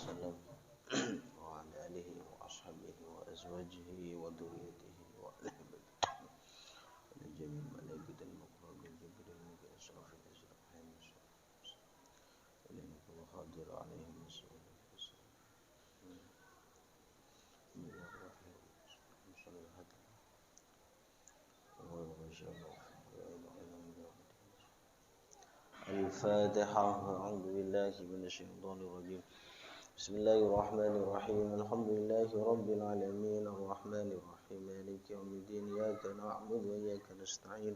وسلم وعلى آله وأصحابه وأزواجه وذريته وأهل بيته ولجميع الملائكة المقربين جبريل وميكائيل إسرافيل إسرافيل ولمن كل حاضر عليهم مسؤول الفاتحة. أعوذ بالله من الشيطان الرجيم. بسم الله الرحمن الرحيم. الحمد لله رب العالمين الرحمن الرحيم مالك يوم الدين إياك نعبد وإياك نستعين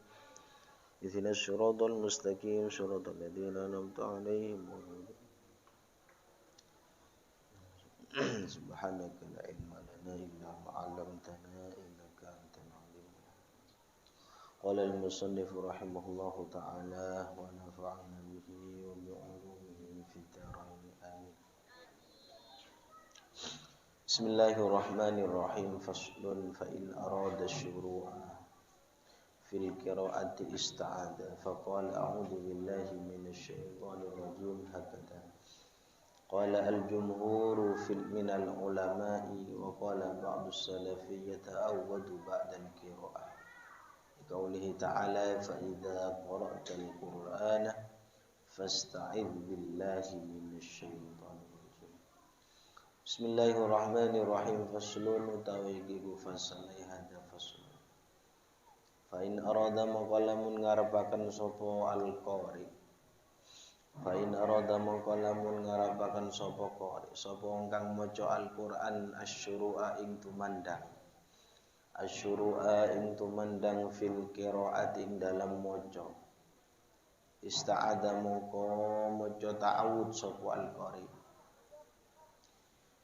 اهدنا الصراط المستقيم صراط الذين أنعمت عليهم سبحانك لا علم لنا إلا ما علمتنا إنك أنت العليم الحكيم. قال المصنف رحمه الله تعالى ونفعنا به وبعلومه في الدارين آمين. بسم الله الرحمن الرحيم. فصل. فإن أراد الشروع في القراءة استعاذ فقال أعوذ بالله من الشيطان الرجيم هكذا قال الجمهور من العلماء وقال بعض السلف يتعود بعد القراءة لقوله تعالى فإذا قرأت القرآن فاستعذ بالله من الشيطان الرجيم. Bismillahirrahmanirrahim. Faslun utawi iku fasal hada faslun. Fa in arada maqalamun ngarepaken sapa al-qari. Fa in arada maqalamun ngarepaken sapa qari, sapa kang maca Al-Qur'an asyuru'a ing tumandang. Asyuru'a ing tumandang fil qiraati ing dalam maca. Ista'adha mongko maca ta'awud sapa al-qari.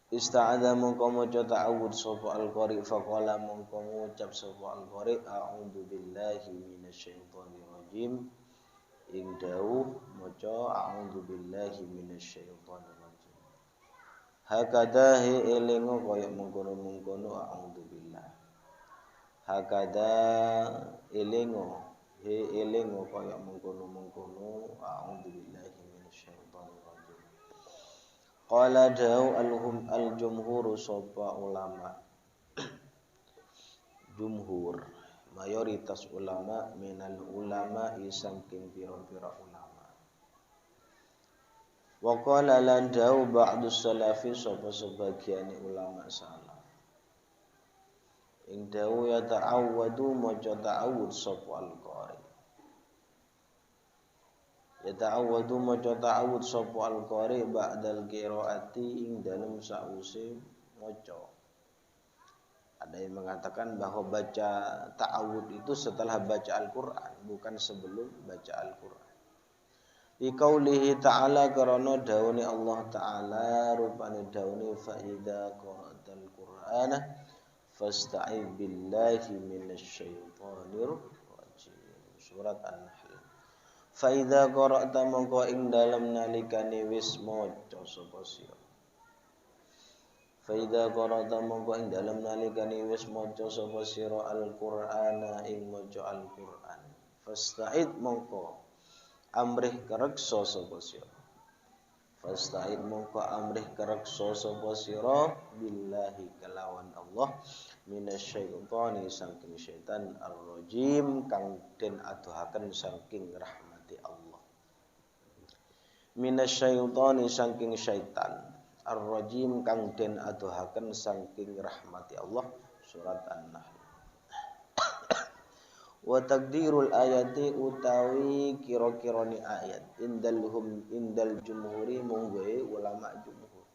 Ista'adha mongko maca ta'awud sapa al-qari faqala mongko ngucap sapa al-qari a'udzu billahi minasyaitonir rajim. Ing dawuh maca a'udzu billahi minasyaitonir rajim. Hakada he elingo kaya mengkono-mengkono a'udzu billah. Hakada elingo he elingo kaya mengkono-mengkono a'udzu billahi minasyaitonir rajim. Qala dawu al-jumhur sapa ulama. Jumhur mayoritas ulama minal ulama saking pira-pira ulama. Wa qala lan dawu ba'dus salafi sapa sebagian ulama salaf. Ing dawu ya ta'awwadu maca ta'awud sapa al-qari. Ya ta'awwadu maca ta'awud sapa al-qari ba'dal qiraati ing dalem sause maca. Ada yang mengatakan bahwa baca ta'awud itu setelah baca Al-Qur'an, bukan sebelum baca Al-Qur'an. Di qaulihi ta'ala karana daune Allah taala rupane daune fa idza qara'tal qur'ana fasta'idz billahi minasyaitonir rajim. Surat An-Nahl. Fa idza qara'ta mongko ing dalem nalikane wis maca sapa sira. Fa idza qara'ta mongko ing dalem nalikane wis maca sapa sira al-Qur'ana ing maca Al-Qur'an. Fasta'id mongko amrih kareksa sapa sira. Fasta'id mongko amrih kareksa sapa sira billahi kalawan Allah minasyaitani saking syaitan ar-rajim kang den adohaken saking rahmati Allah. Minasyaitani saking syaitan ar-rajim kang den adohaken saking rahmati Allah. Surat An-Nahl. Wa taqdirul ayati utawi kira-kirane ayat indal jumhuri munggoe ulama jumhur.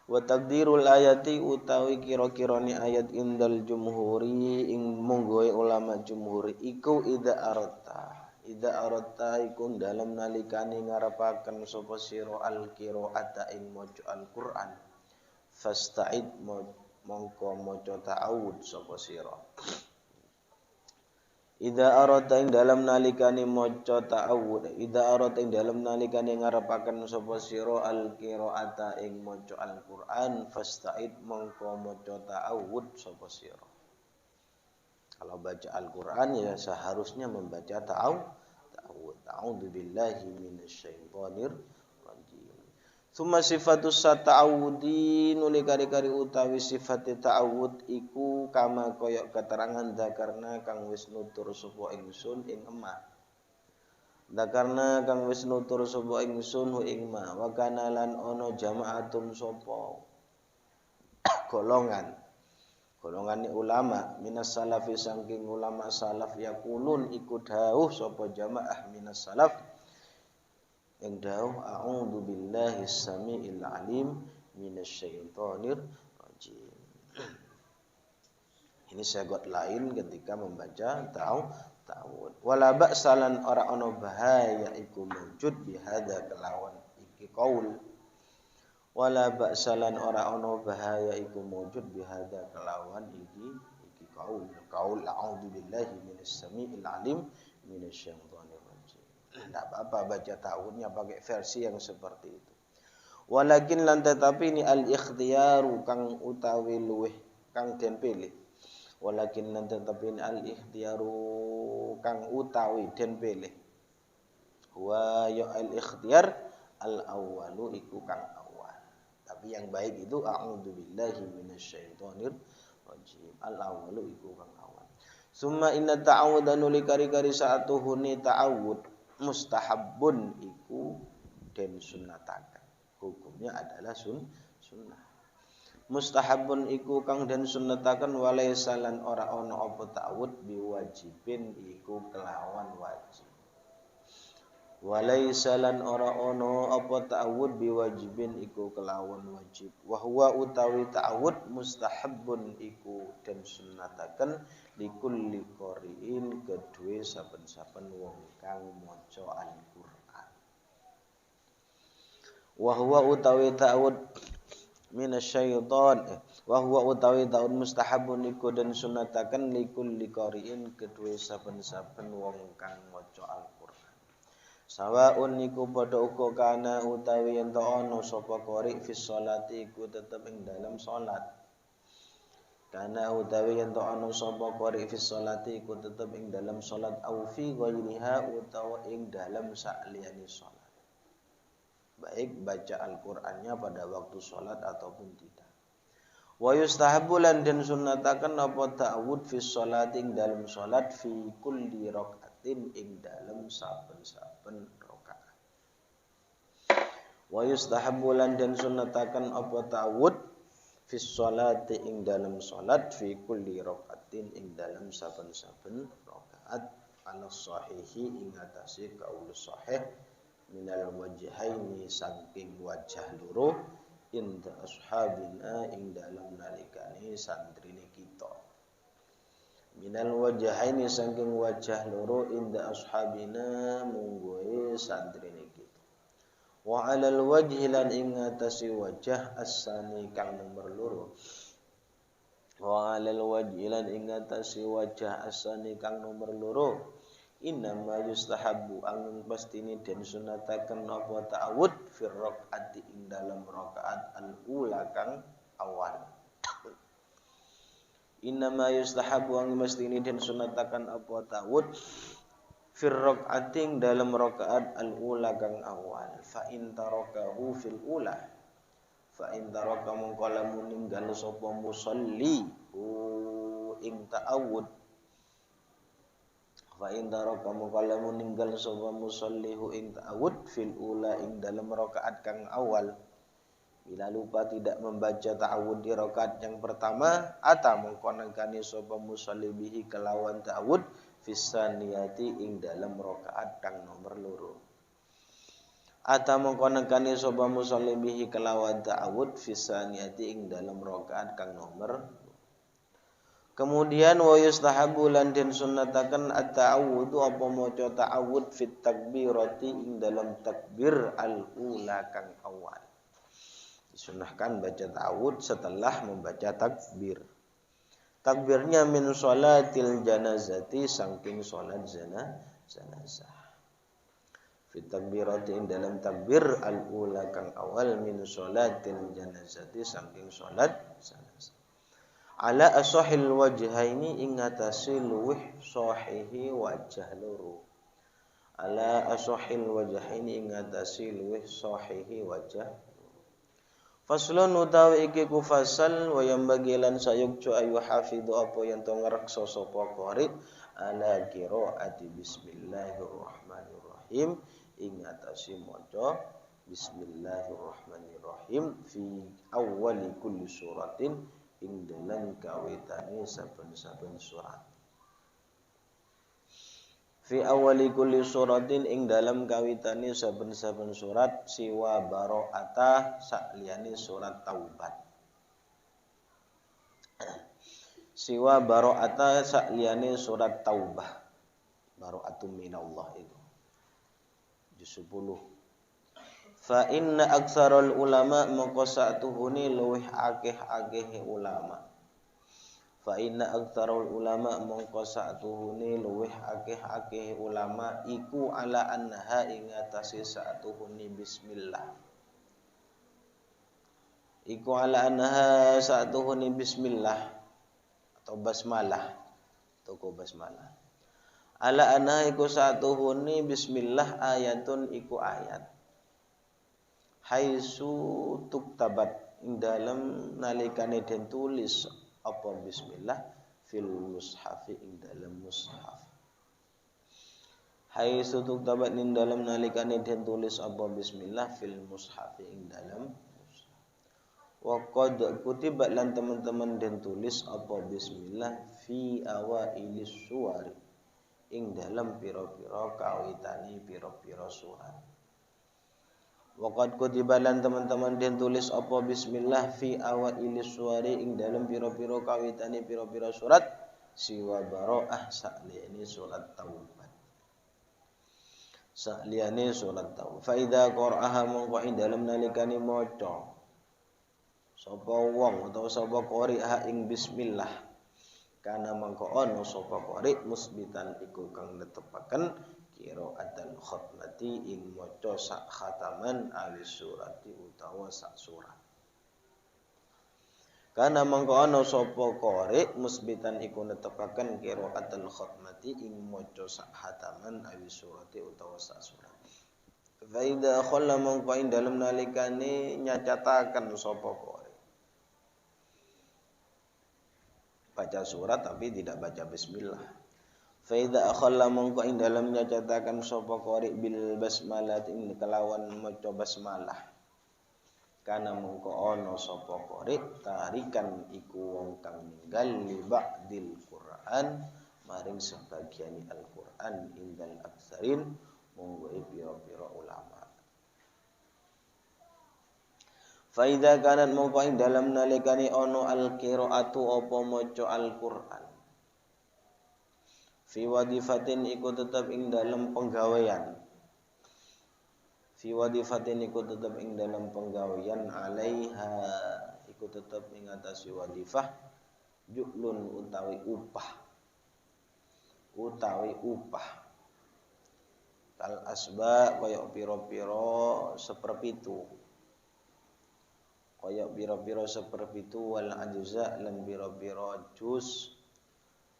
Wa taqdirul ayati utawi kira-kirane ayat indal jumhuri ing munggoe ulama jumhur iku idza arata iku dalam nalikane ngarepaken sapa sira al-qiraata ing maca Al-Qur'an fasta'id mongko maca ta'awud sapa sira. Idza arata ing dalam nalikane maca ta'awud, idza arata ing dalam nalikane ngarepaken sapa sira al-qiraata ing maca Al-Qur'an fasta'id mongko maca ta'awud sapa sira. Kalau baca Al-Qur'an ya seharusnya membaca ta'awud. A'udzu billahi minasyaitonir rajim. Summa sifatus ta'awudi nuli kari-kari utawi sifat ta'awud iku kama koyok keterangan dzakarna kang wis nutur sapa ingsun ing emah. Dzakarna kang wis nutur sapa ingsun hu ing ma wa kana lan ana jama'atun sapa golongan ulama minas salafi saking ulama salaf yaqulun iku dawuh sapa jamaah minas salaf yang dawuh a'udzu billahi samiil alim minasyaitonir rajim. Ini syarat lain ketika membaca ta'awud. Wala ba'salan ora ana bahaya iku mujud bihadza kelawan iki qaul. Wala ba'salan ora ana bahaya iku mujud bihadza kelawan iki qaul. Qaul a'udzu billahi minasyaitonir alim minasyaitonir rajim. Tidak apa-apa baca ta'awudnya pakai versi yang seperti itu. Walakin lan tetapi ini al-ikhtiyaru kang utawi luweh kang den pilih. Walakin lan tetapi ini al-ikhtiyaru kang utawi den pilih. Wa ya al-ikhtiyar al-awwalu iku kang awal. Tapi yang baik itu a'udzu billahi minasyaitonir rajim. Al-awwalu iku kang awal. Summa inna ta'awuda nuli kari-kari saatuhuni ta'awud mustahabbun iku den sunnataken. Hukumnya adalah sunnah. Mustahabbun iku kang den sunnataken walaysa lan ora ana apa ta'awud biwajibin iku kelawan wajib. Walaysa lan ora ana apa ta'awud biwajibin iku kelawan wajib. Wa huwa utawi ta'awud mustahabbun iku den sunnataken likulli qari'in kedue saben-saben wong kang maca Al-Qur'an. Wa huwa utawi ta'awud minasyaiton wa huwa utawi ta'awud mustahabun iku den sunnataken likulli qari'in kedue saben-saben wong kang maca Al-Qur'an. Sawaun niku padha uga kana utawi ento ana sapa qari' fi sholati iku tetep ing dalam salat. Kana utawi ento ana sapa qari' fi sholati iku tetep ing dalam salat au fi ghairiha utawa ing dalam sakliyane salat. Baik baca Al-Qur'annya pada waktu salat ataupun tidak. Wa yustahabbu lan den sunnataken apa ta'awud fi sholati ing dalam salat fi kulli rakaatin ing dalam saben-saben rakaat. Wa yustahabbu lan den sunnataken apa ta'awud fi sholati ing dalam salat fi kulli rakaatin ing dalam saben-saben rakaat ala sahihi ing atase kaul sahih minal wajhaini saking wajah loro inda ashabina ing dalam nalikane santrine kita. Minal wajhaini saking wajah loro inda ashabina munggoe santrine kita. Wa alal wajhi lan ing atase wajah asani kang nomor loro. Wa alal wajhi lan ing atase wajah asani kang nomor loro. Innama yustahabbu angin pastini den sunataken apa ta'awud fi rakaati ing dalam rakaat al-ula kang awal. Innama yustahabbu angin pastini den sunataken apa ta'awud fi rakaati ing dalam rakaat al-ula kang awal. Fa in tarakahu fil ula fa in taraka mongko lamun ninggal sapa musolli ing ta'awud fa in daraka mukallamun ninggal sapa musallihu ing ta'awud fil ula ing dalam rakaat kang awal bila lupa tidak membaca ta'awud di rakaat yang pertama ata mongko nangkani sapa musalli bihi kelawan ta'awud fis saniyati ing dalam rakaat kang nomor loro ata mongko nangkani sapa musalli bihi kelawan ta'awud fis saniyati ing dalam rakaat kang nomor. Kemudian wa yustahabu lan den sunnataken at-ta'awudhu apa maca ta'awud fit takbirati ing dalam takbir al-ula kang awal. Disunahkan baca ta'awud setelah membaca takbir. Takbirnya min sholatil janazati saking salat jenazah. Fit takbirati ing dalam takbir al-ula kang awal min sholatil janazati saking salat jenazah. Ala asahil wajhaini ing atase luweh sahihi wajah loro. Ala asahil wajhaini ing atase luweh sahihi wajah. Faslun utawi iki ku fasal wa yang bagilan sayukcu ayu hafidu apa yang to ngrekso sapa qari ala qiraati bismillahirrahmanirrahim ing atase maca bismillahirrahmanirrahim fi awwali kulli suratin ing dalam kawitane saben-saben surat. Fi awali kulli suratin ing dalam kawitane saben-saben surat siwa baro'ata sakliyane surat taubat. Siwa baro'ata sakliyane surat taubah. Baro'atun minallah itu. Juz 10. Fa inna aksarul ulama maka satuhune luwih akeh-akehe ulama. Fa inna aktsarul ulama mongko satuhune luweh akeh-akeh ulama iku ala anha ing atase satuhune bismillah. Iku ala anha satuhune bismillah atau basmalah. Toko basmalah. Ala anha iku satuhune bismillah ayatun iku ayat. Haitsu tuktabat ing dalem nalikane den tulis apa bismillah fil mushafi ing dalam mushaf. Haitsu tuktabat ing dalam nalikane den tulis apa bismillah fil mushafi ing dalam mushaf. Wa qad kutiba lan teman-teman den tulis apa bismillah fi awailis suwari ing dalam pira-pira kawitane pira-pira surat. Waqad kutiba lan teman-teman den tulis apa bismillah fi awailis suwari ing dalam pira-pira kawitane pira-pira surat siwa baro'ah sakliyane surat taubat. Sakliyane surat taubat. Fa idza qara'aha mongko ing dalam nalikane maca sapa wong utawa sapa qari'ah ing bismillah kana mongko ana sapa qari' musbitan iku kang netepaken qiraatul khatmati ing maca sak khataman alis surati utawa sak surat. Kana mangko ana sapa qari musbitan iku netepaken qiraatul khatmati ing maca sak khataman alis surati utawa sak surat. Fa idza khalla mangko ing dalem nalikane nyacataken sapa qari baca surat tapi tidak baca bismillah. Fa idza akhalla mongko ing dalam nyacataken sapa qari bil basmalah ing kelawan maca basmalah. Kana mongko ana sapa qari tarikan iku wong kang ninggal li ba'dil Qur'an maring sebagian Al-Qur'an indal aksarin monggo pira-pira ulama. Fa idza kanat mongko ing dalam nalikane ana al-qiraatu apa maca Al-Qur'an fi wadifatin iku tetep ing dalam penggawean. Fi wadifatin iku tetep ing dalam penggawean alaiha iku tetep ing atas wadifah juklun utawi upah. Kal asba kaya pira-pira seperpitu. Kaya pira-pira seperpitu wal ajza lan pira-pira juz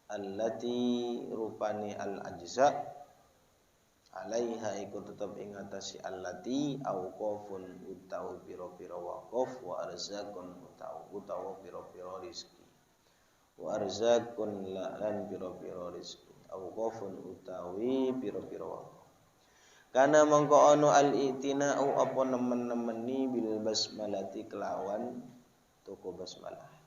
allati rupani al ajza alaiha iku tetep ing atase allati auqafun utawa pira-pira waqaf wa arzakun utawa pira-pira rezeki wa arzakun lan pira-pira rezeki auqafun utawi pira-pira waqaf kana mangko ana al itina'u apa nemen-nemeni bil basmalati kelawan toko basmalah.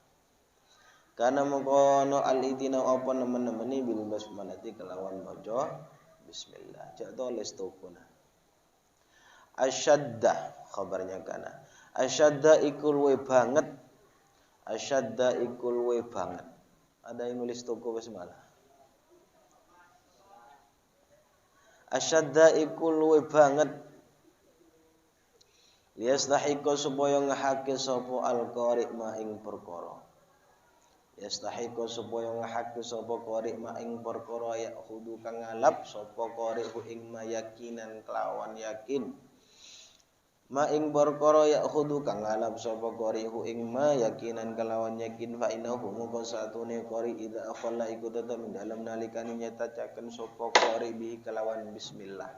Karena mengkono al-idina apa nemen-nemeni bil basmalati kelawan maca bismillah. Jak tulis tokona. Asyadda khabarnya kana. Asyadda ikul we banget. Asyadda ikul we banget. Ada yang nulis toko basmalah. Asyadda ikul we banget. Liyastahiqa supaya ngahake sapa al-qari ma ing perkara. Yastahiqo supaya ngahake sapa qari ma ing perkara ya khudu kang ngalap sapa qari ing mayakinan kelawan yakin ma ing perkara ya khudu kang ngalap sapa qari ing mayakinan kelawan yakin fa innahu mungko satune qari idza akhalla iku tetep dalam nalikane nyataken sapa qari bi kelawan bismillah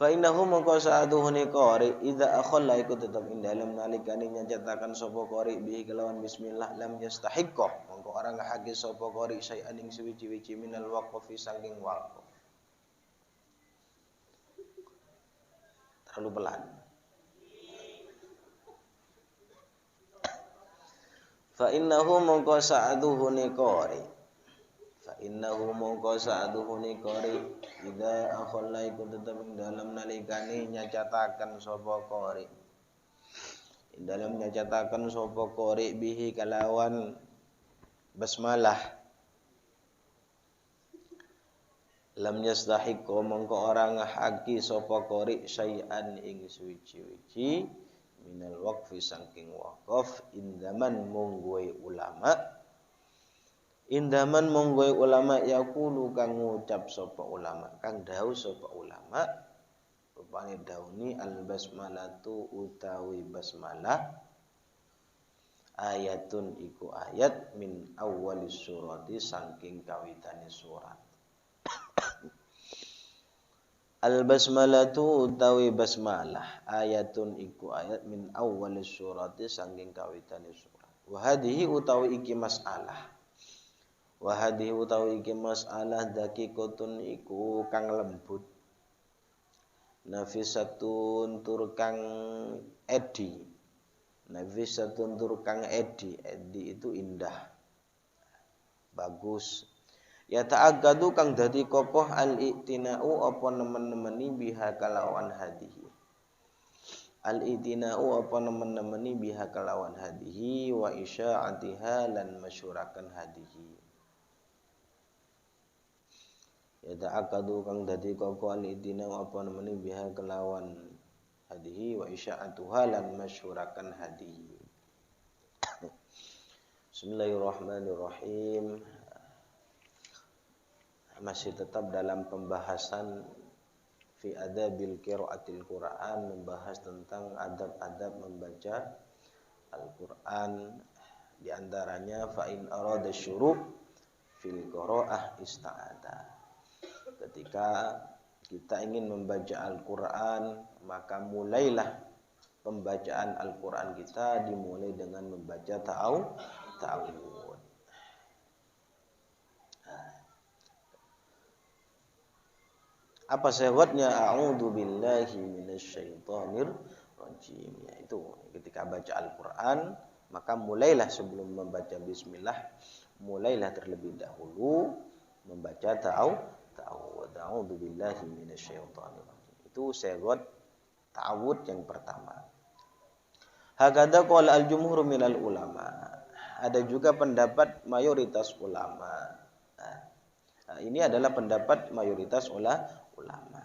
Fa innahu mongko sa'atuhune qari idza akhalla iku tetep ing dalem nalikane nyacataken sapa qari bihi kelawan bismillah lam yastahiqqo mongko ora ngahake sapa qari sayan ing suwi-wiji minal waqfi saking waqf. Terlalu pelan. Fa innahu mongko sa'atuhune qari fa innahu mongko sa'atuhune qari idza akhalla iku tetep ing dalem nalikane nyacataken sapa qari ing dalem nyacataken sapa qari bihi kalawan basmalah lam yastahiqqo mongko ora ngahaki sapa qari syai'an ing suci-suci minal waqfi saking waqaf indaman monggoe ulama yaqulu kang ngucap sapa ulama kang dawuh sapa ulama rupane dauni al basmalatu utawi basmalah ayatun iku ayat min awwalis surati saking kawitane surat. Al basmalatu utawi basmalah ayatun iku ayat min awwalis surati saking kawitane surat. Wa hadhihi utawi iki masalah. Wa hadhihi utawi iki masalah dakikotun iku kang lembut. Nafisatun tur kang edi. Nafisatun tur kang edi. Edi itu indah. Bagus. Ya ta'aggadu kang dadi kokoh al-i'tina'u apa nemen-nemeni biha kalawan hadihi. Al-i'tina'u apa nemen-nemeni biha kalawan hadihi wa isya'atiha lan masyurakan hadihi. Ya ta'aggadu kang dadi kokoh al-i'tina'u apa nemeni biha kalawan hadihi wa isya'atuha lan masyurakan hadihi. Bismillahirrahmanirrahim. Masih tetap dalam pembahasan fi adabil qiraatil Quran, membahas tentang adab-adab membaca Al-Quran. Di antaranya fa in arada syuru' fil qiraah ista'ada. Ketika kita ingin membaca Al-Quran, maka mulailah pembacaan Al-Quran kita dimulai dengan membaca ta'awudz. Apa syaratnya? A'udzu billahi minasyaitonir rajim. Yaitu ketika baca Al-Qur'an, maka mulailah sebelum membaca bismillah, mulailah terlebih dahulu membaca ta'awudz. A'udzu billahi minasyaitonir rajim. Itu syarat ta'awudz yang pertama. Hakadha qala al-jumhur minal ulama. Ada juga pendapat mayoritas ulama. Ini adalah pendapat mayoritas ulama.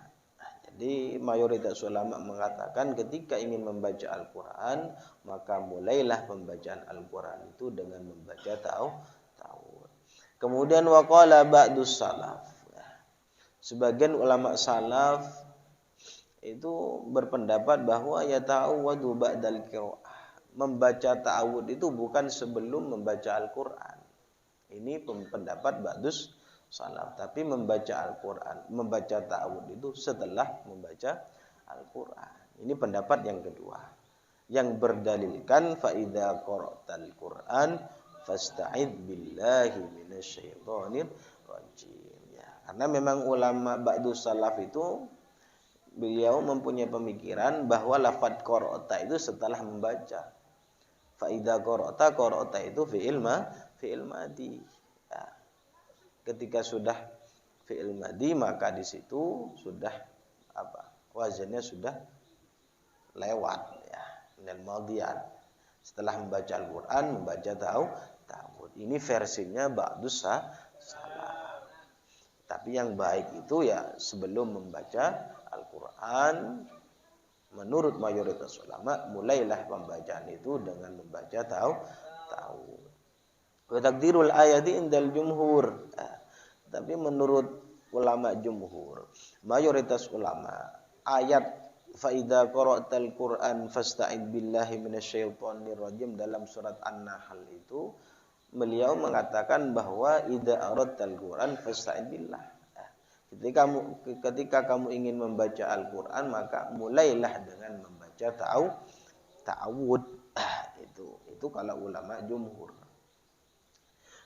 Jadi mayoritas ulama mengatakan ketika ingin membaca Al-Quran, maka mulailah pembacaan Al-Quran itu dengan membaca ta'awudz. Kemudian waqala ba'dus salaf. Sebagian ulama salaf itu berpendapat bahwa ya ta'awwadu ba'dal qiraah. Membaca ta'awudz itu bukan sebelum membaca Al-Quran. Ini pendapat ba'dus salaf, tapi membaca Al-Quran, membaca ta'awudz itu setelah membaca Al-Quran. Ini pendapat yang kedua, yang berdalilkan fa idza qara'tal Qur'an fasta'id billahi minasyaitonir rajim. Ya, karena memang ulama ba'du salaf itu beliau mempunyai pemikiran bahwa lafaz qara'ta itu setelah membaca. Fa idza qara'ta itu fi'il madi. Ketika sudah fi'il madhi maka di situ sudah wazannya sudah lewat ya, minal madhiyan. Setelah membaca Al-Qur'an membaca ta'awudz. Ini versinya ba'dus salaf. Tapi yang baik itu ya sebelum membaca Al-Qur'an menurut mayoritas ulama mulailah pembacaan itu dengan membaca ta'awudz. Wa taqdirul ayati indal jumhur. Tapi menurut ulama jumhur, mayoritas ulama, ayat fa idza qara'tal Qur'an fasta'id billahi minasyaitonir rajim dalam surat An-Nahl itu beliau mengatakan bahwa idza aradtal Qur'an fasta'id billah. Ketika kamu ingin membaca Al-Qur'an, maka mulailah dengan membaca ta'awud. Itu kalau ulama jumhur.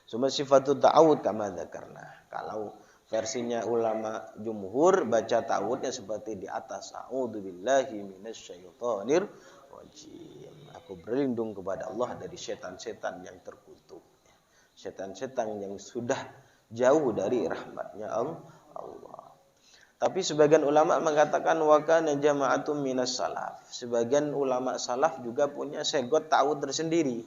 Cuma sifatut ta'awud kama dzakarna. Kalau versinya ulama jumhur, baca ta'awudnya seperti di atas. A'udzubillahi minasyaitonir rajim. Aku berlindung kepada Allah dari setan-setan yang terkutuk. Setan-setan yang sudah jauh dari rahmatnya Allah. Tapi sebagian ulama mengatakan wa kana jama'atun minas salaf. Sebagian ulama salaf juga punya segot ta'awud tersendiri.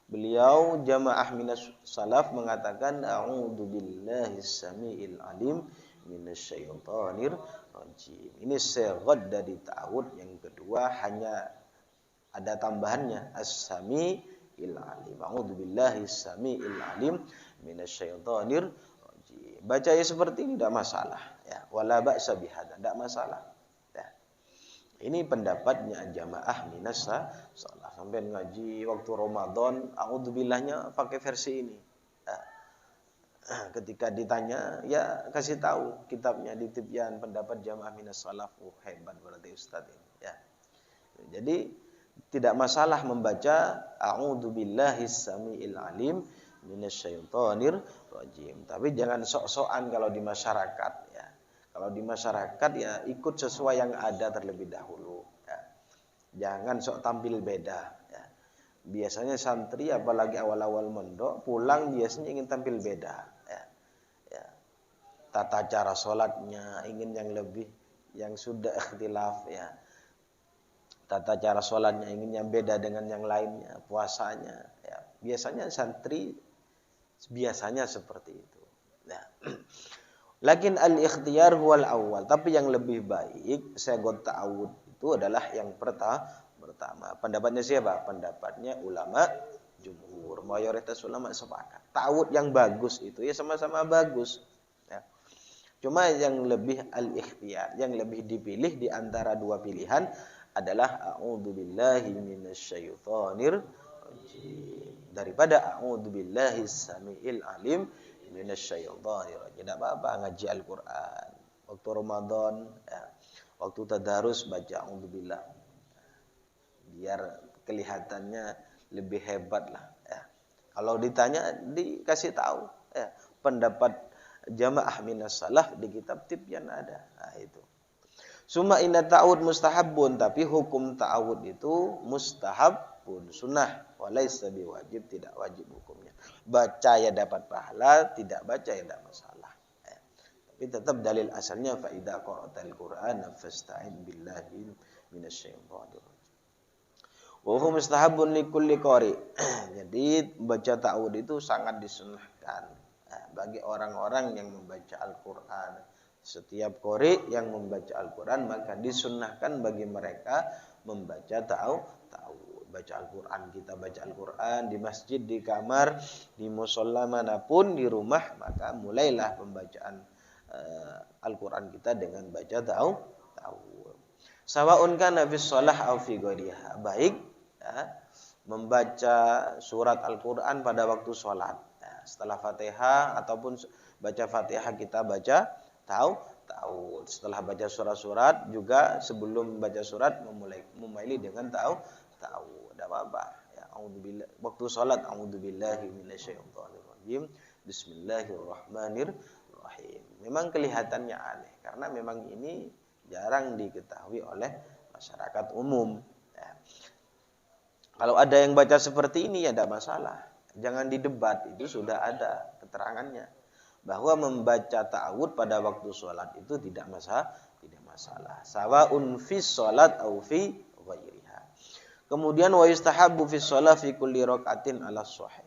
Beliau jamaah minas salaf mengatakan a'udzubillahi samiil alim minasyaitonir rajim. Ini segot dari ta'awud yang kedua, hanya ada tambahannya as-samiil alim. A'udzubillahi samiil alim minasyaitonir rajim. Bacanya seperti ini tidak masalah, ya. Wala ba'sa bihadza, tidak masalah. Ya. Ini pendapatnya jamaah minas salaf. Sampai ngaji waktu Ramadan, a'udzubillahnya pakai versi ini. Ya. Ketika ditanya, ya kasih tahu kitabnya di Tibyan pendapat jamaah minas salaf. Hebat berarti Ustaz ini. Ya. Jadi tidak masalah membaca a'udzubillahis samiil alim minasyaitonir rajim. Tapi jangan sok-sokan kalau di masyarakat, ya. Kalau di masyarakat ya ikut sesuai yang ada terlebih dahulu, ya. Jangan sok tampil beda, ya. Biasanya santri apalagi awal-awal mondok pulang biasanya ingin tampil beda, ya. Ya. Tata cara sholatnya ingin yang lebih, yang sudah ikhtilaf, ya. Tata cara sholatnya ingin yang beda dengan yang lainnya, puasanya, ya. Biasanya santri biasanya seperti itu. Nah, lakin al-ikhtiyar huwal awal. Tapi yang lebih baik segot ta'awud itu adalah yang pertama. Pendapatnya siapa? Pendapatnya ulama jumhur. Mayoritas ulama sepakat. Ta'awud yang bagus itu ya sama-sama bagus. Ya. Cuma yang lebih al-ikhtiyar, yang lebih dipilih di antara dua pilihan adalah a'udzubillahi minasyaitonir rajim daripada a'udzubillahis samiil alim minasyaitonir rajim. Tidak apa-apa ngaji Al-Qur'an waktu Ramadan, ya. Waktu tadarus baca a'udzubillah. Biar kelihatannya lebih hebat lah, ya. Kalau ditanya dikasih tahu, ya. Pendapat jamaah minas salaf di kitab Tibyan ada. Nah, itu. Summa inna ta'awud mustahabun, tapi hukum ta'awud itu mustahabun, sunnah, walaysa biwajib, tidak wajib hukumnya. Baca ya dapat pahala, tidak baca ya tidak masalah. Tapi tetap dalil asalnya fa idza qara'tal Qur'ana fasta'in billahi minasyaitonir rajim. Wa huwa mustahabun likulli qari. Jadi baca ta'awud itu sangat disunnahkan bagi orang-orang yang membaca Al-Qur'an. Setiap qari yang membaca Al-Quran maka disunnahkan bagi mereka membaca ta'awud. Baca Al-Quran, kita baca Al-Quran di masjid, di kamar, di musholla manapun, di rumah, maka mulailah pembacaan Al-Quran kita dengan baca ta'awud. Sawa'un kana fi shalah aw fi ghairiha. Baik, ya, membaca surat Al-Quran pada waktu sholat, ya, setelah Fatihah ataupun baca Fatihah kita baca ta'awud. Setelah baca surat-surat juga sebelum baca surat memulai dengan ta'awud. Tidak apa-apa. Ya, a'udzubillah. Waktu salat a'udzubillahi minasyaitonir rajim. Bismillahirrahmanirrahim. Memang kelihatannya aneh karena memang ini jarang diketahui oleh masyarakat umum. Ya. Kalau ada yang baca seperti ini ya tidak masalah. Jangan didebat, itu sudah ada keterangannya. Bahwa membaca ta'awud pada waktu sholat itu tidak masalah. Sawa'un fi sholat au fi ghairiha. Kemudian wa yustahabbu fi sholat fi kulli raka'atin ala sahih.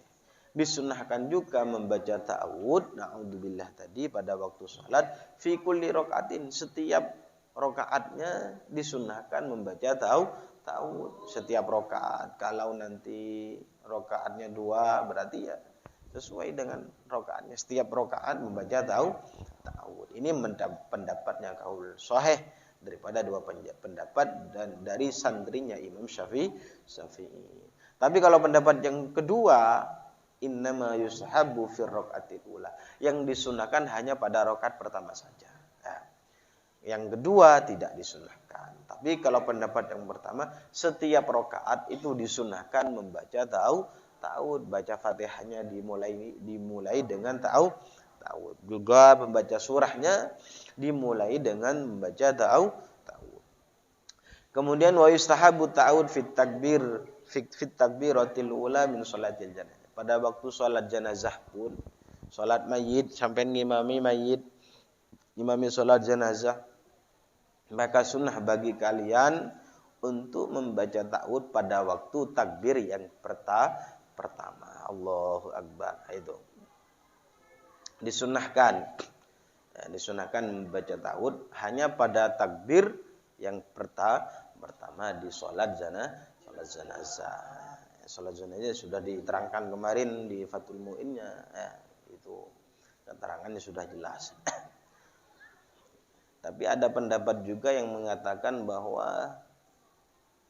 Disunnahkan juga membaca ta'awud, na'udzubillah tadi pada waktu sholat, fi kulli raka'atin. Setiap rakaatnya disunnahkan membaca ta'awud. Setiap rakaat. Kalau nanti rakaatnya 2 berarti ya sesuai dengan rokaatnya. Setiap rokaat membaca ta'awud. Ini pendapatnya kaul sahih daripada dua pendapat dan dari santrinya Imam Syafi'i. Tapi kalau pendapat yang kedua, innama yusahabu fir raqatil ula, yang disunahkan hanya pada rokaat pertama saja. Yang kedua tidak disunahkan. Tapi kalau pendapat yang pertama, setiap rakaat itu disunahkan membaca ta'awudz, baca Fatihahnya dimulai dengan ta'awudz. Juga membaca surahnya dimulai dengan membaca ta'awudz. Kemudian wa yustahabu ta'awudz fit takbiratil ula min sholatil janazah. Pada waktu salat jenazah pun, salat mayit sampai imami salat jenazah, maka sunnah bagi kalian untuk membaca ta'awudz pada waktu takbir yang pertama. Allahu Akbar. Itu disunahkan. Ya, disunahkan membaca ta'awudz hanya pada takbir yang pertama di salat jenazah. Salat jenazah sudah diterangkan kemarin di Fathul Mu'innya. Ya, itu keterangannya sudah jelas. Tapi ada pendapat juga yang mengatakan bahwa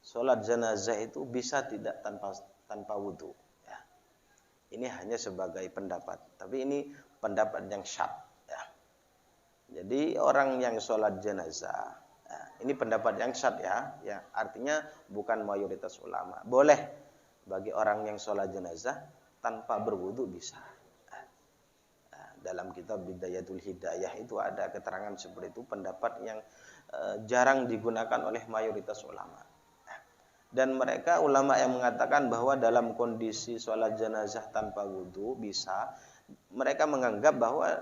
sholat jenazah itu bisa tidak tanpa wudu. Ya. Ini hanya sebagai pendapat. Tapi ini pendapat yang syadz. Ya. Jadi orang yang sholat jenazah, ya, ini pendapat yang syadz ya. Ya, artinya bukan mayoritas ulama. Boleh bagi orang yang sholat jenazah tanpa berwudu bisa. Dalam kitab Bidayatul Hidayah itu ada keterangan seperti itu, pendapat yang jarang digunakan oleh mayoritas ulama. Dan mereka ulama yang mengatakan bahwa dalam kondisi sholat jenazah tanpa wudu bisa, mereka menganggap bahwa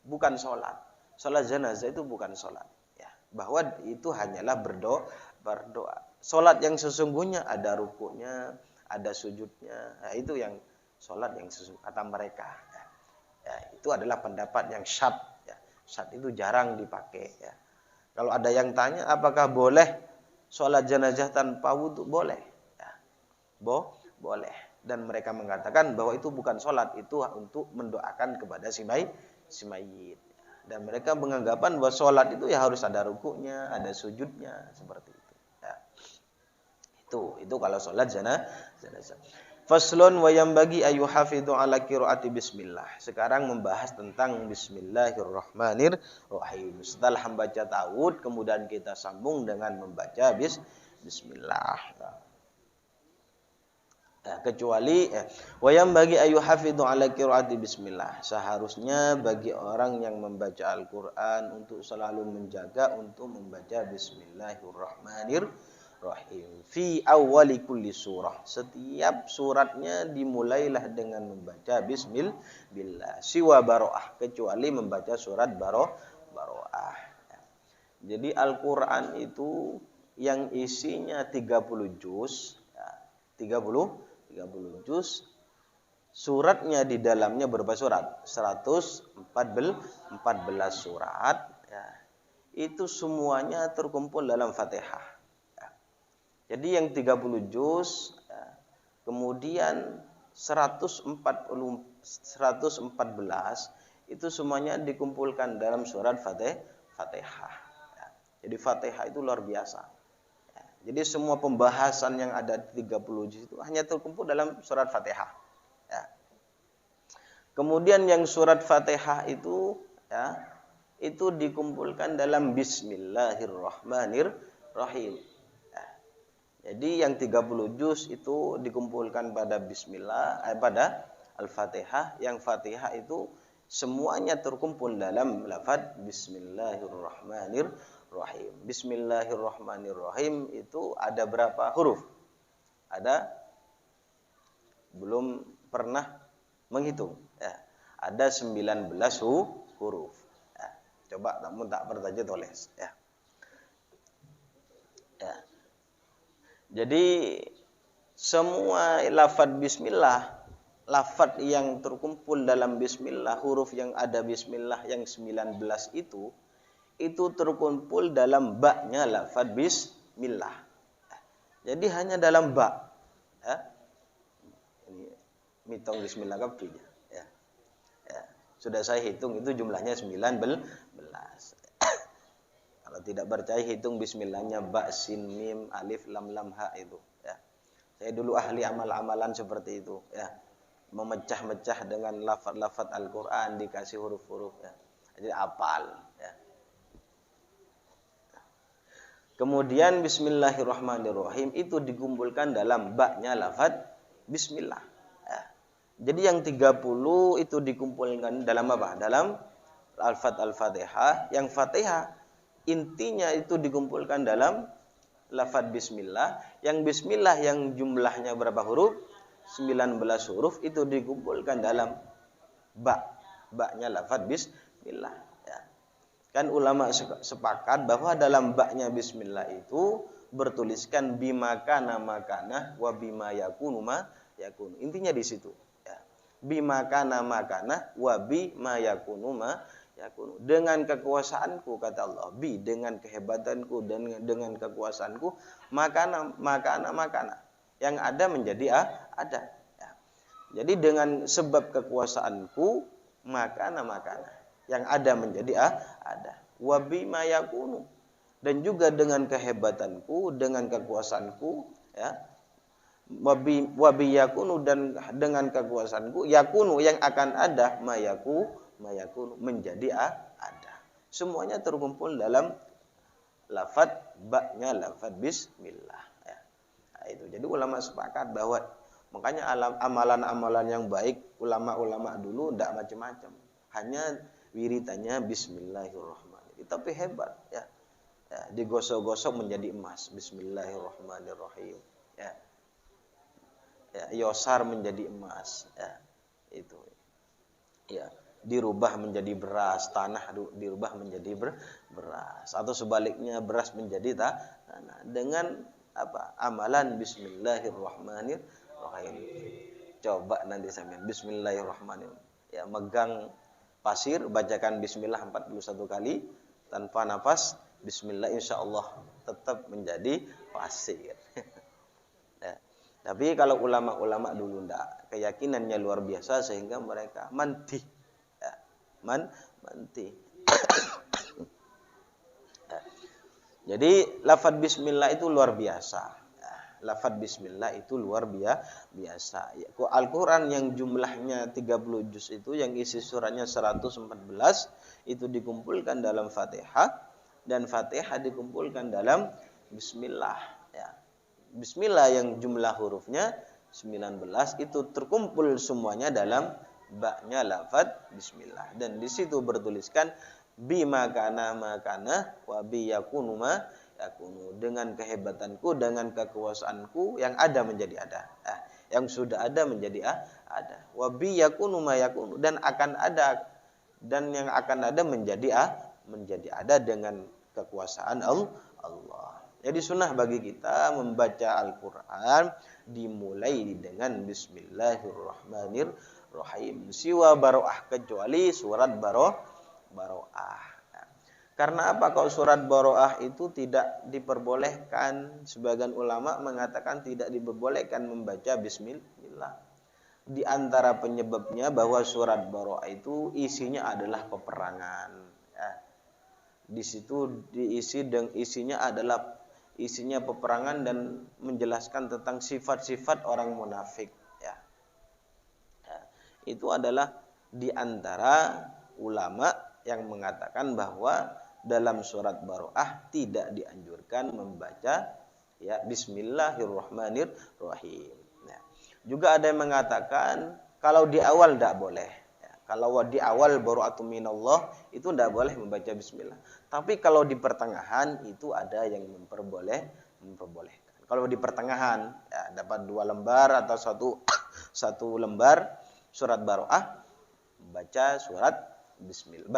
bukan sholat. Sholat jenazah itu bukan sholat. Ya, bahwa itu hanyalah berdoa. Sholat yang sesungguhnya ada rukunya, ada sujudnya. Nah, itu yang sholat yang sesungguhnya kata mereka. Ya, itu adalah pendapat yang syadz. Ya. Syadz itu jarang dipakai. Ya. Kalau ada yang tanya, apakah boleh sholat jenazah tanpa wudu? Boleh. Ya. Boleh. Dan mereka mengatakan bahwa itu bukan sholat, itu untuk mendoakan kepada si mayit. Dan mereka menganggapan bahwa sholat itu ya harus ada rukuknya, ada sujudnya, seperti itu. Ya. Itu kalau sholat jenazah. Faslun wa yanbaghi ayyuhafidhu ala qiraati bismillah. Sekarang membahas tentang bismillahirrahmanirrahim. Setelah membaca ta'awudz kemudian kita sambung dengan membaca bismillah. Kecuali wa yanbaghi ayyuhafidhu ala qiraati bismillah. Seharusnya bagi orang yang membaca Al-Qur'an untuk selalu menjaga untuk membaca bismillahirrahmanirrahim. Fi awwali kulli surah. Setiap suratnya dimulailah dengan membaca bismillah. Siwa baro'ah. Kecuali membaca surat baro'ah. Jadi Al-Quran itu yang isinya 30 juz. 30 juz. Suratnya di dalamnya berapa surat? 114 surat. Ya. Itu semuanya terkumpul dalam Fatihah. Jadi yang 30 juz, kemudian 114 itu semuanya dikumpulkan dalam surat Fatihah. Jadi Fatihah itu luar biasa. Jadi semua pembahasan yang ada di 30 juz itu hanya terkumpul dalam surat Fatihah. Kemudian yang surat Fatihah itu itu dikumpulkan dalam Bismillahirrahmanirrahim. Jadi yang 30 juz itu dikumpulkan pada pada Al-Fatihah. Yang Fatihah itu semuanya terkumpul dalam lafaz Bismillahirrahmanirrahim. Bismillahirrahmanirrahim itu ada berapa huruf? Belum pernah menghitung. Ya. Ada 19 huruf. Ya. Coba namun tak bertajud tulis. Ya. Ya. Jadi semua lafaz bismillah, lafaz yang terkumpul dalam bismillah, huruf yang ada bismillah yang 19 itu terkumpul dalam ba-nya lafaz bismillah. Jadi hanya dalam ba. Ya. Ini mitong bismillah kapinya. Ya. Ya. Sudah saya hitung itu jumlahnya 19. Kalau tidak percaya hitung bismillahnya ba sin mim alif lam lam ha itu ya. Saya dulu ahli amal-amalan seperti itu ya. Memecah-mecah dengan lafaz-lafaz Al-Qur'an dikasih huruf-huruf ya. Jadi hafal ya. Kemudian bismillahirrahmanirrahim itu dikumpulkan dalam ba-nya lafaz bismillah. Ya. Jadi yang 30 itu dikumpulkan dalam apa? Dalam Al-Fatihah. Yang Fatihah intinya itu dikumpulkan dalam lafaz bismillah. Yang bismillah yang jumlahnya berapa huruf? 19 huruf itu dikumpulkan dalam ba-nya lafaz bismillah. Ya. Kan ulama sepakat bahwa dalam ba-nya bismillah itu bertuliskan bimakana makana wa bima yakunu ma yakunu. Intinya di situ. Ya. Bimakana makana wa bima yakunu ma yakunu. Dengan kekuasaanku kata Allah, dengan kehebatanku dan dengan kekuasaanku makana yang ada menjadi ada. Ya. Jadi dengan sebab kekuasaanku makana yang ada menjadi ada. Wa bima yakunu, dan juga dengan kehebatanku, dengan kekuasaanku, ya. Wa bi yakunu, dan dengan kekuasaanku yakunu yang akan ada mayaku menjadi ada. Semuanya terkumpul dalam lafaz ba-nya lafaz bismillah, ya. Nah, itu. Jadi ulama sepakat bahwa makanya amalan-amalan yang baik ulama-ulama dulu tidak macam-macam. Hanya wiritannya bismillahirrahmanirrahim. Tapi hebat, ya. Ya, digosok-gosok menjadi emas. Bismillahirrahmanirrahim. Ya. Ya, yosar menjadi emas, ya. Itu. Ya, dirubah menjadi beras, tanah dirubah menjadi beras, atau sebaliknya beras menjadi tanah dengan apa? Amalan bismillahirrahmanirrahim. Coba nanti sampean bismillahirrahmanirrahim. Ya, megang pasir, bacakan bismillah 41 kali tanpa nafas, bismillah insyaallah tetap menjadi pasir. Ya. Tapi kalau ulama-ulama dulu enggak, keyakinannya luar biasa sehingga mereka mandi. Ya, mandi. Ya. Jadi lafaz bismillah itu luar biasa. Lafaz bismillah itu luar biasa. Al-Quran yang jumlahnya 30 juz itu, yang isi suratnya 114, itu dikumpulkan dalam Fatihah, dan Fatihah dikumpulkan dalam bismillah. Ya. Bismillah yang jumlah hurufnya 19 itu terkumpul semuanya dalam ba-nya lafaz bismillah. Dan di situ bertuliskan bimakana makana wa bi yakunu ma yakunu, dengan kehebatanku, dengan kekuasaanku yang ada menjadi ada. Yang sudah ada menjadi ada. Wa bi yakunu ma yakunu, dan akan ada, dan yang akan ada menjadi ada dengan kekuasaan Allah. Jadi sunnah bagi kita membaca Al-Quran dimulai dengan bismillahirrahmanirrahim. Siwa baro'ah, kecuali surat baro'ah. Karena apa? Kalau surat baro'ah itu tidak diperbolehkan. Sebagian ulama mengatakan tidak diperbolehkan membaca bismillah. Di antara penyebabnya bahwa surat baro'ah itu isinya adalah peperangan. Ya. Di situ isinya peperangan dan menjelaskan tentang sifat-sifat orang munafik. Ya. Ya. Itu adalah di antara ulama yang mengatakan bahwa dalam surat baro'ah tidak dianjurkan membaca ya bismillahirrahmanirrahim. Ya. Juga ada yang mengatakan kalau di awal tidak boleh. Ya. Kalau di awal baro'atu minallah itu tidak boleh membaca bismillah. Tapi kalau di pertengahan itu ada yang memperbolehkan. Kalau di pertengahan ya, dapat 2 lembar atau satu lembar surat baro'ah, baca surat bismillah,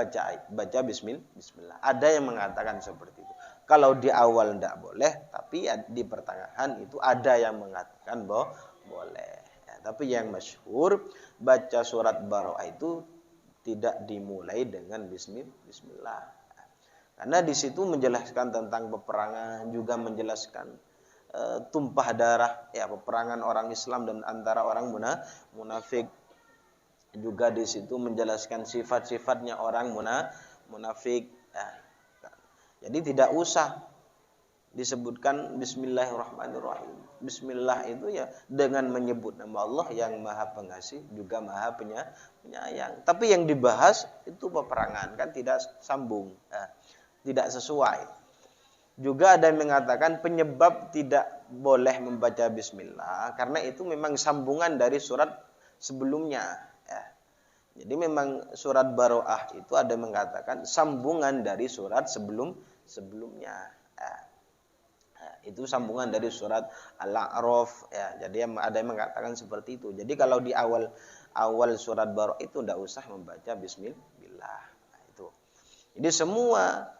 baca bismillah. Ada yang mengatakan seperti itu. Kalau di awal tidak boleh, tapi di pertengahan itu ada yang mengatakan bahwa boleh. Ya, tapi yang masyhur baca surat baro'ah itu tidak dimulai dengan bismillah. Karena di situ menjelaskan tentang peperangan, juga menjelaskan tumpah darah ya peperangan orang Islam dan antara orang munafik. Juga di situ menjelaskan sifat-sifatnya orang munafik. Ya. Jadi tidak usah disebutkan bismillahirrahmanirrahim. Bismillah itu ya dengan menyebut nama Allah yang Maha Pengasih juga Maha Penyayang. Tapi yang dibahas itu peperangan, kan tidak sambung, ya. Tidak sesuai. Juga ada yang mengatakan penyebab tidak boleh membaca bismillah karena itu memang sambungan dari surat sebelumnya. Ya. Jadi memang surat Baroah itu ada yang mengatakan sambungan dari surat sebelumnya. Ya. Itu sambungan dari surat Al-A'raf. Ya. Jadi ada yang mengatakan seperti itu. Jadi kalau di awal surat Baroah itu tidak usah membaca bismillah. Nah, itu. Jadi semua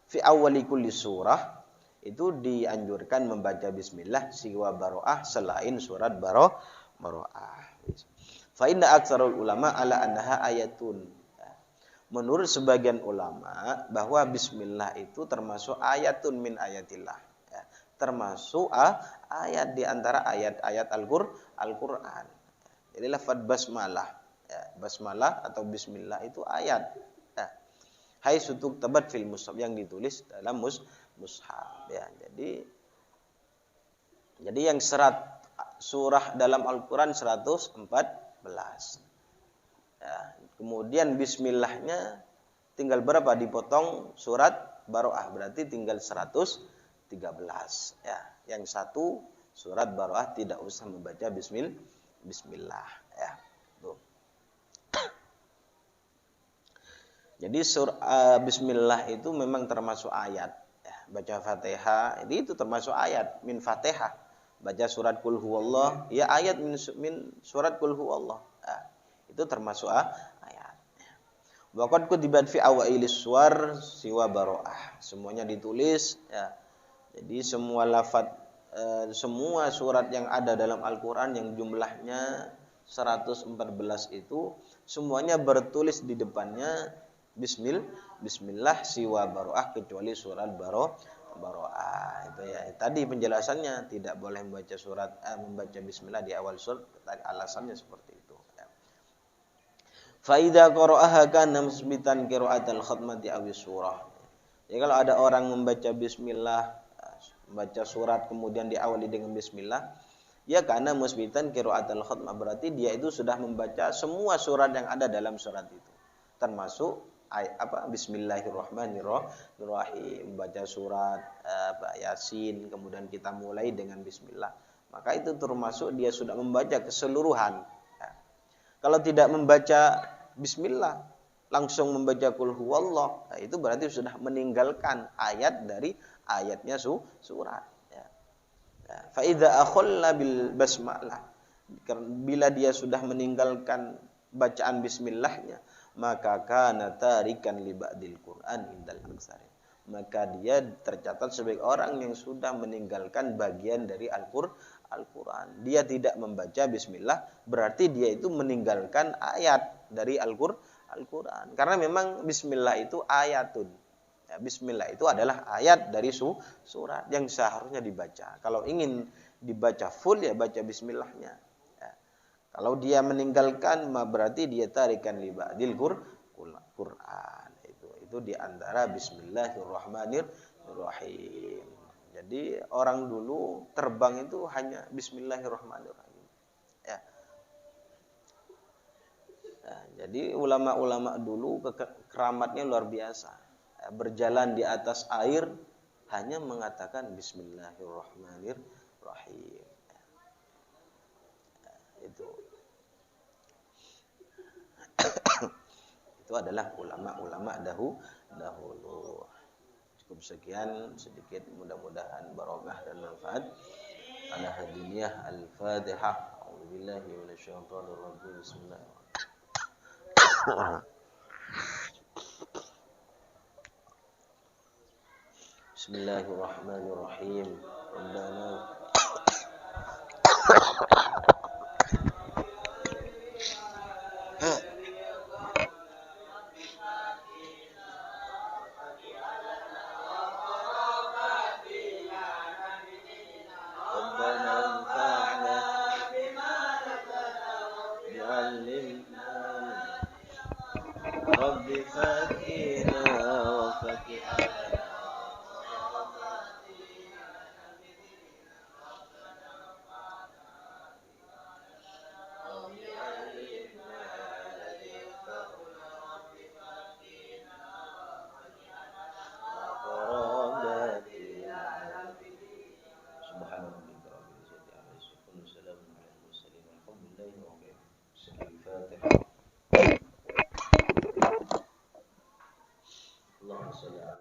fi awwali kulli surah itu dianjurkan membaca bismillah siwa baroah selain surat baroah. Fa inna aktsarul ulama ala annaha ayatun. Menurut sebagian ulama bahwa bismillah itu termasuk ayatun min ayatillah. Termasuk ayat di antara ayat-ayat Al-Qur'an. Jadi lafaz basmalah. Basmalah atau bismillah itu ayat. Hai sutuk tabat fil mushaf yang ditulis dalam mushaf ya. Jadi yang surah dalam Al-Qur'an 114. Ya, kemudian bismillahnya tinggal berapa dipotong surat Baroah berarti tinggal 113 ya. Yang satu surat Baroah tidak usah membaca bismillah ya. Tuh. Jadi bismillah itu memang termasuk ayat. Ya, baca Fatihah, itu termasuk ayat min Fatihah. Baca surat Qul huwallah, ya ayat min surat Qul huwallah. Ya, itu termasuk ayat. Wa qad kutibat fi awailis suwar siwa baroah. Semuanya ditulis ya. Jadi semua lafaz semua surat yang ada dalam Al-Qur'an yang jumlahnya 114 itu semuanya bertulis di depannya Bismillah siwa baroah kecuali surat baroah itu ya. Tadi penjelasannya tidak boleh membaca bismillah di awal surat. Tadi alasannya seperti itu. Ya. Fa idza qara'aha kana musbitan qira'atal khatmati aw surah. Jadi kalau ada orang membaca bismillah, membaca surat kemudian diawali dengan bismillah, ya karena musbitan qira'atal khatmah berarti dia itu sudah membaca semua surat yang ada dalam surat itu. Termasuk Bismillahirrahmanirrahim, membaca surat Yasin, kemudian kita mulai dengan bismillah. Maka itu termasuk dia sudah membaca keseluruhan. Ya. Kalau tidak membaca bismillah, langsung membaca qul huwallah, nah itu berarti sudah meninggalkan ayat dari ayatnya surat. Ya. Ya. Fa idza akhalla bil basmalah, bila dia sudah meninggalkan bacaan bismillahnya, maka kana tarikan li ba'dil Qur'an indal aksari. Maka dia tercatat sebagai orang yang sudah meninggalkan bagian dari Al-Qur'an. Dia tidak membaca bismillah, berarti dia itu meninggalkan ayat dari Al-Qur'an. Karena memang bismillah itu ayatun. Ya, bismillah itu adalah ayat dari surat yang seharusnya dibaca. Kalau ingin dibaca full ya baca bismillahnya. Kalau dia meninggalkan, berarti dia tarikan li ba'dil Qur'an. Itu di antara Bismillahirrahmanirrahim. Jadi orang dulu terbang itu hanya Bismillahirrahmanirrahim. Ya. Nah, jadi ulama-ulama dulu keramatnya luar biasa. Ya, berjalan di atas air hanya mengatakan Bismillahirrahmanirrahim. Itu adalah ulama-ulama dahulu. Cukup sekian sedikit, mudah-mudahan barokah dan manfaat. Ala hadiniyah al-Fatihah. A'udzubillahi minasyaitonir rajim. Bismillahirrahmanirrahim. Rabbana